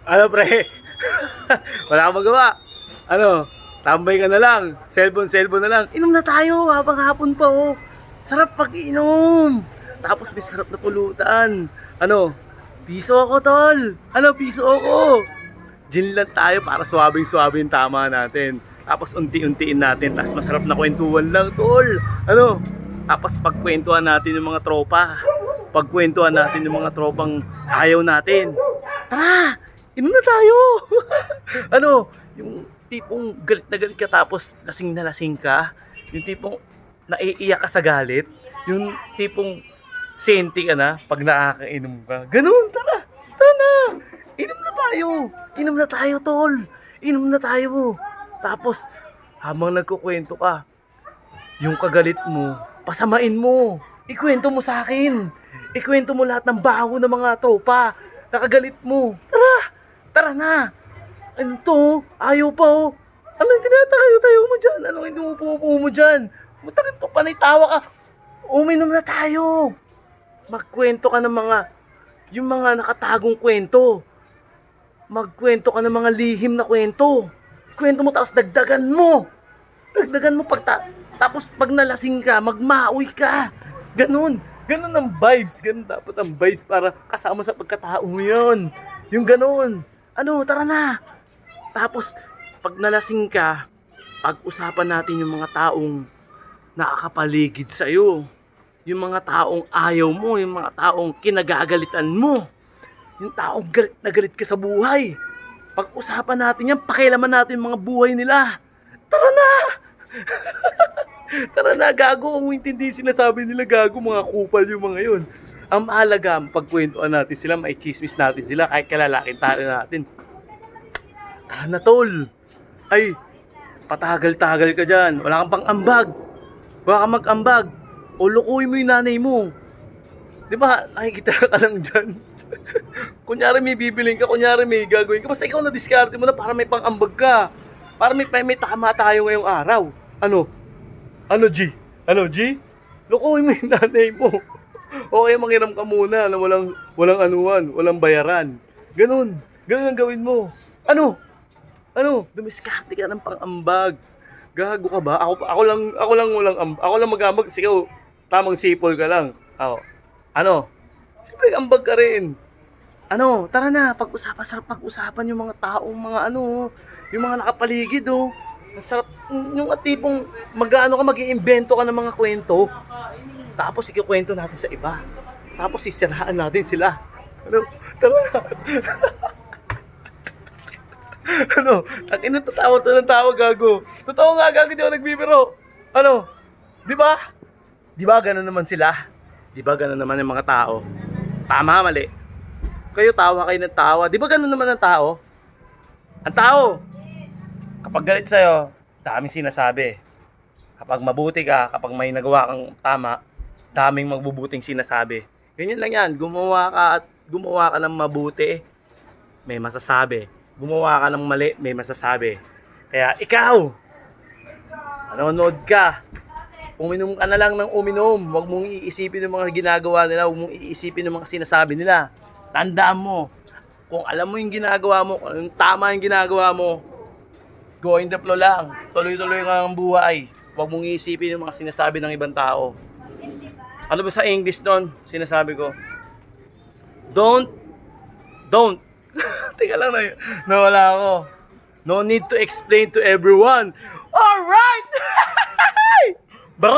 Ano pre? Wala kang magawa. Ano? Tambay ka na lang. Cellphone na lang. Inom na tayo habang hapon pa oh. Sarap pag-inom. Tapos may sarap na pulutan. Ano? Piso ako tol. Ano? Piso ako. Gin lang tayo para swabing-swabe yung tama natin. Tapos unti-untiin natin. Tapos masarap na kwentuhan lang tol. Ano? Tapos pagkwentuhan natin yung mga tropa. Pagkwentuhan natin yung mga tropang ayaw natin. Tara! Inom na tayo! Ano? Yung tipong galit na galit ka tapos lasing na lasing ka. Yung tipong naiiyak ka sa galit. Yung tipong senti ka na pag nakakainom ka. Ganun, tara! Tara na! Inom na tayo! Inom na tayo, tol! Inom na tayo! Tapos, habang nagkukwento ka, yung kagalit mo, pasamain mo. Ikwento mo sa akin. Ikwento mo lahat ng baho ng mga tropa. Nakagalit mo. Tara! Tara na! Ano to? Ayaw pa oh. Ano yung tinatayo-tayo mo dyan? Ano yung umupo mo dyan? Mutakin to, panay tawa ka. Uminom na tayo. Magkwento ka ng yung mga nakatagong kwento. Magkwento ka ng mga lihim na kwento. Kwento mo tapos dagdagan mo. Dagdagan mo tapos pag nalasing ka, magmaoy ka. Ganun. Ganun ang vibes. Ganun dapat ang vibes para kasama sa pagkatao mo yun. Yung ganun. Ano, tara na. Tapos, pag nalasing ka, pag-usapan natin yung mga taong nakakapaligid sa'yo. Yung mga taong ayaw mo, yung mga taong kinagagalitan mo. Yung taong galit na galit ka sa buhay. Pag-usapan natin yan, pakialaman natin yung mga buhay nila. Tara na! Tara na, gago. Kung hindi sinasabi nila, gago, mga kupal yung mga yun. Ang mahalaga, pagkwentuhan natin sila, may chismis natin sila, kahit kalalaking talo natin. Tara na, tol. Ay, patagal-tagal ka dyan. Wala kang pang-ambag. Wala kang mag-ambag. O lukuhin mo yung nanay mo. Di ba, nakikita ka lang dyan. Kunyari may bibiling ka, kunyari may gagawin ka. Basta ikaw na diskarte mo na para may pang-ambag ka. Para may tama tayo ngayong araw. Ano? Ano, G? Ano, G? Lukuhin mo yung nanay mo. Okay, mangiram ka muna na walang anuan, walang bayaran. Ganun. Ganun ang gawin mo. Ano? Ano? Dumiskarte ka ng pang-ambag. Gago ka ba? Ako lang mag-ambag. Kasi ikaw, tamang sipol ka lang. Ako. Ano? Siyempre, ambag ka rin. Ano? Tara na. Pag-usapan yung mga taong mga ano, yung mga nakapaligid oh. Masarap, yung tipong mag-ano ka, mag-iimbento ka ng mga kwento. Tapos ikikwento natin sa iba. Tapos sisiraan natin sila. Ano? Tara na. Ano? Takin na tatawa to ng tawa, gago. Totoo nga, gago, di ako nagbibiro. Ano? Di ba? Di ba ganun naman sila? Di ba ganun naman yung mga tao? Tama, mali. Kayo tawa kayo ng tawa. Di ba ganun naman ang tao? Ang tao, kapag galit sa'yo, daming sinasabi. Kapag mabuti ka, kapag may nagawa kang tama, daming magbubuting sinasabi. Ganyan lang yan. Gumawa ka ng mabuti, may masasabi. Gumawa ka ng mali, may masasabi. Kaya ikaw, nanonood ka, uminom ka na lang ng uminom. Huwag mong iisipin ng mga ginagawa nila, huwag mong iisipin ng mga sinasabi nila. Tandaan mo, kung alam mo yung ginagawa mo, kung tama yung ginagawa mo, go in the flow lang. Tuloy-tuloy ka ng buhay. Huwag mong iisipin yung mga sinasabi ng ibang tao. Ano ba sa English doon? Sinasabi ko, don't. Teka lang, nawala ako. No need to explain to everyone. Alright!